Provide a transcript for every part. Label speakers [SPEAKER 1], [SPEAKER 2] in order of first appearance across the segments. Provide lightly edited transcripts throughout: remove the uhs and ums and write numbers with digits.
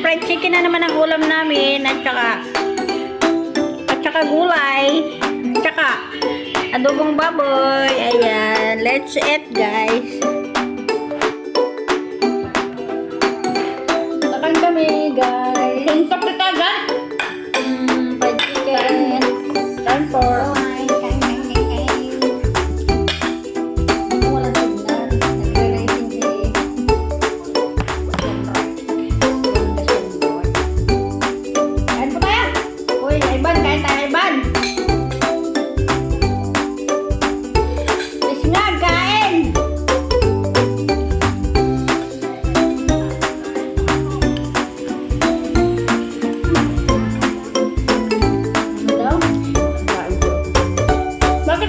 [SPEAKER 1] fried chicken na naman ang ulam namin at saka gulay at saka adobong baboy. Ayan, let's eat guys. Takan kami guys.
[SPEAKER 2] Tuntok na agad.
[SPEAKER 1] Fried chicken. Time for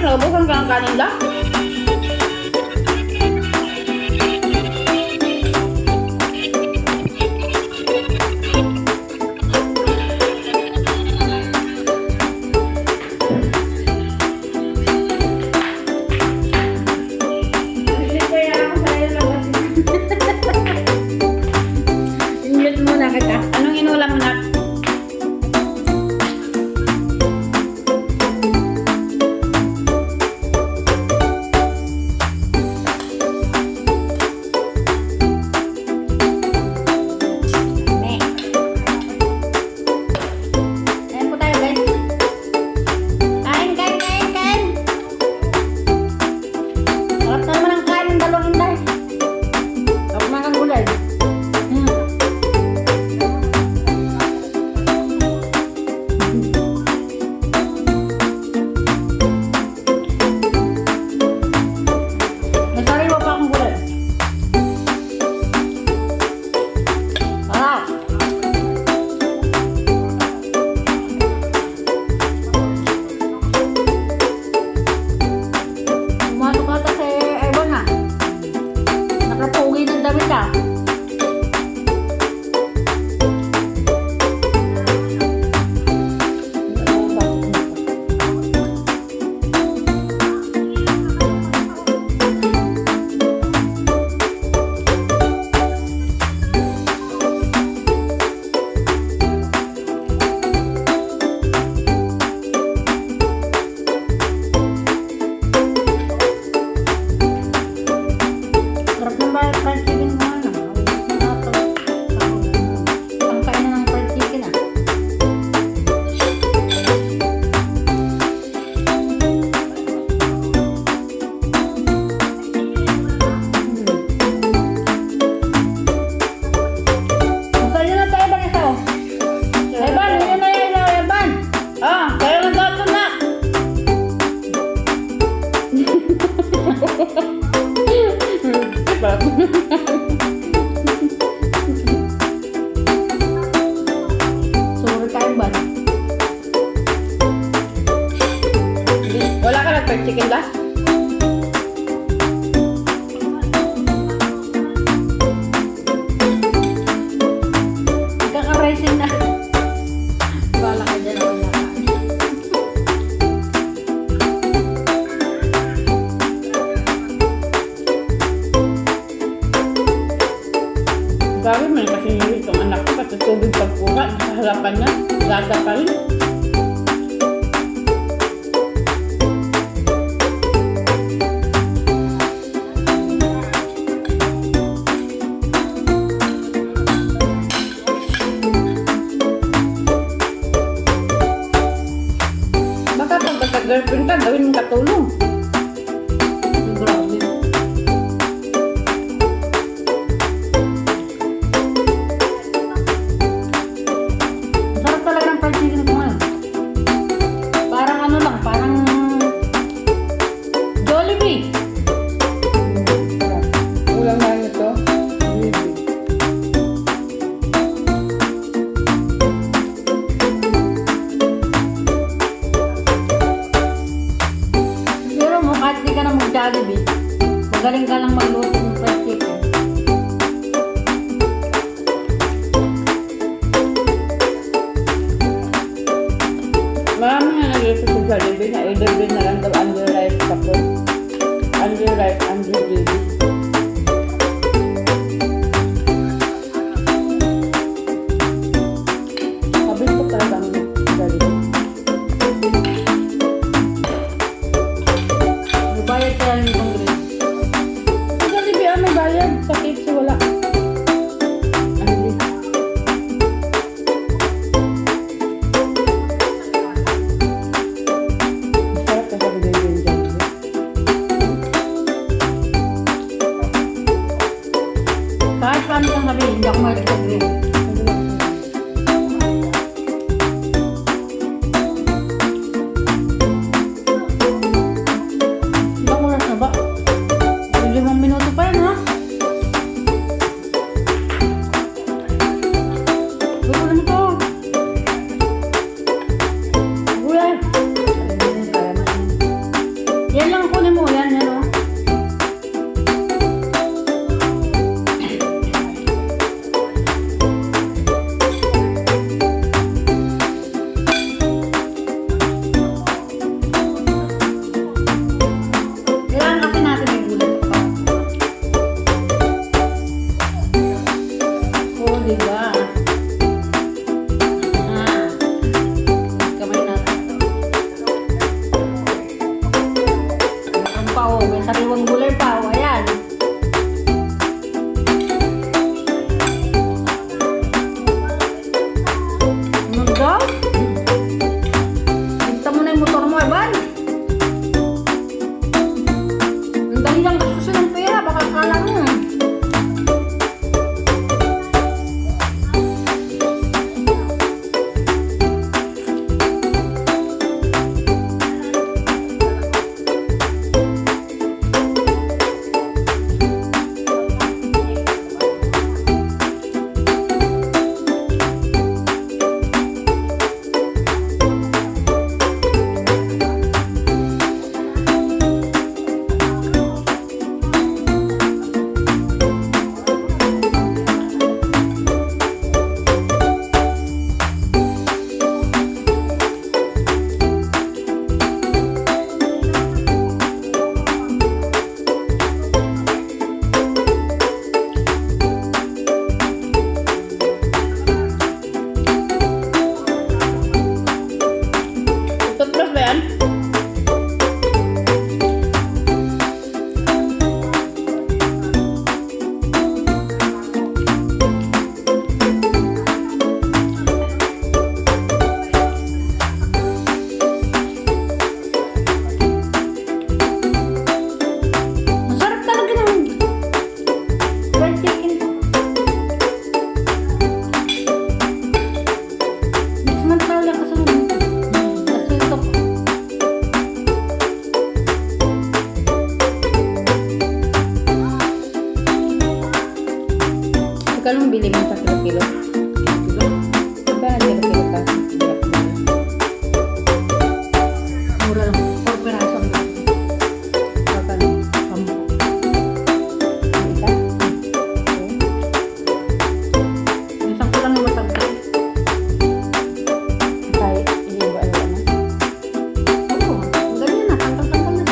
[SPEAKER 2] Naubusan ka ang kanin lang?
[SPEAKER 1] Ingat muna kita.
[SPEAKER 2] Anong inulam mo na?
[SPEAKER 1] Sorry kayo ba?
[SPEAKER 2] Wala ka nag-fried chicken ba?
[SPEAKER 1] Kaka-rising na. Wala ka dyan.
[SPEAKER 2] Grabe man kasi itong anak ko pati tubig pagkuha sa harapan niya. Gaga pa rin. Baka pag magka-girlfriend ka, gawin mong katulong.
[SPEAKER 1] Grabe. Sarap talaga ng fried chicken ko ngayon. Parang ano lang, parang Jollibee.
[SPEAKER 2] Ulang na nito.
[SPEAKER 1] Pero mo, kahit di ka na mag-Jollibee, magaling ka lang magluto ng fried chicken.
[SPEAKER 2] Marami na nag-iisip sa Jollibee na i-deliver na lang daw under rice tapos under rice, under gravy.
[SPEAKER 1] mahilig sa green.
[SPEAKER 2] Ilang oras na ba? 5 minuto pa yan, ha? Gusto mo to. Gulay. Yan lang kunin mo. Yan, yan, oh. Kailangan kasi natin may gulay sa pang. Oh, diba? Ah. Kamay natin.
[SPEAKER 1] Ang pao, may sariwang gulay pao. Ayan. Ano daw? Pinta mo na yung motor mo, Evan. Ang dali lang kasi ng pera, baka kala mo.
[SPEAKER 2] Toothbrush ba yan?
[SPEAKER 1] Masarap talaga ng fried chicken. Mix man talaga kasi ito.
[SPEAKER 2] Ikaw lang bili mo sa kilo-kilo. Diba kilo-kilo ka?
[SPEAKER 1] Mura lang. 4 peraso ang lang.
[SPEAKER 2] Kapan? Isa?
[SPEAKER 1] Isang ko lang yung matagtag.
[SPEAKER 2] Kahit hindi ba alam na?
[SPEAKER 1] Oo, ganyan na. Tangkal-tangkal na.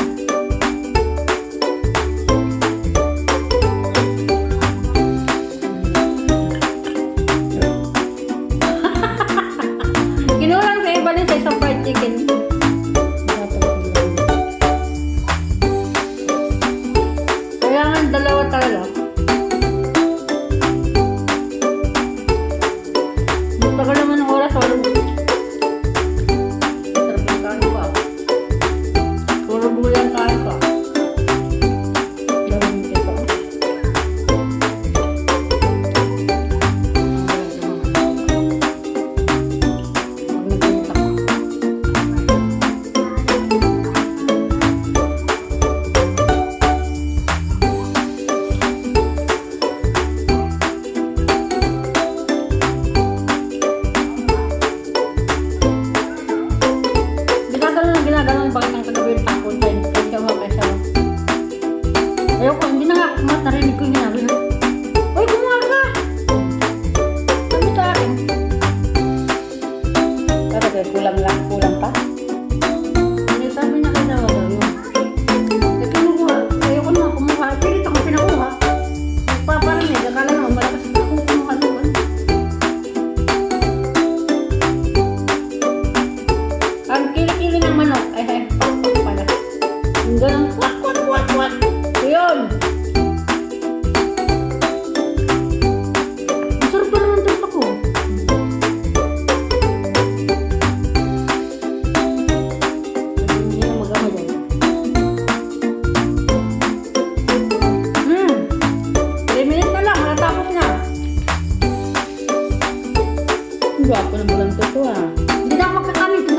[SPEAKER 1] Kinulang sa iba din sa isang fried chicken. Kailangan dalawa talaga. Matagal naman ng oras. Sarap yung kain ko. Puro gulay ang kain ko.
[SPEAKER 2] Gawin ito.
[SPEAKER 1] Pag nagpunta ko.
[SPEAKER 2] Gwapo na mo lang to ah.
[SPEAKER 1] Hindi na ako makakanin.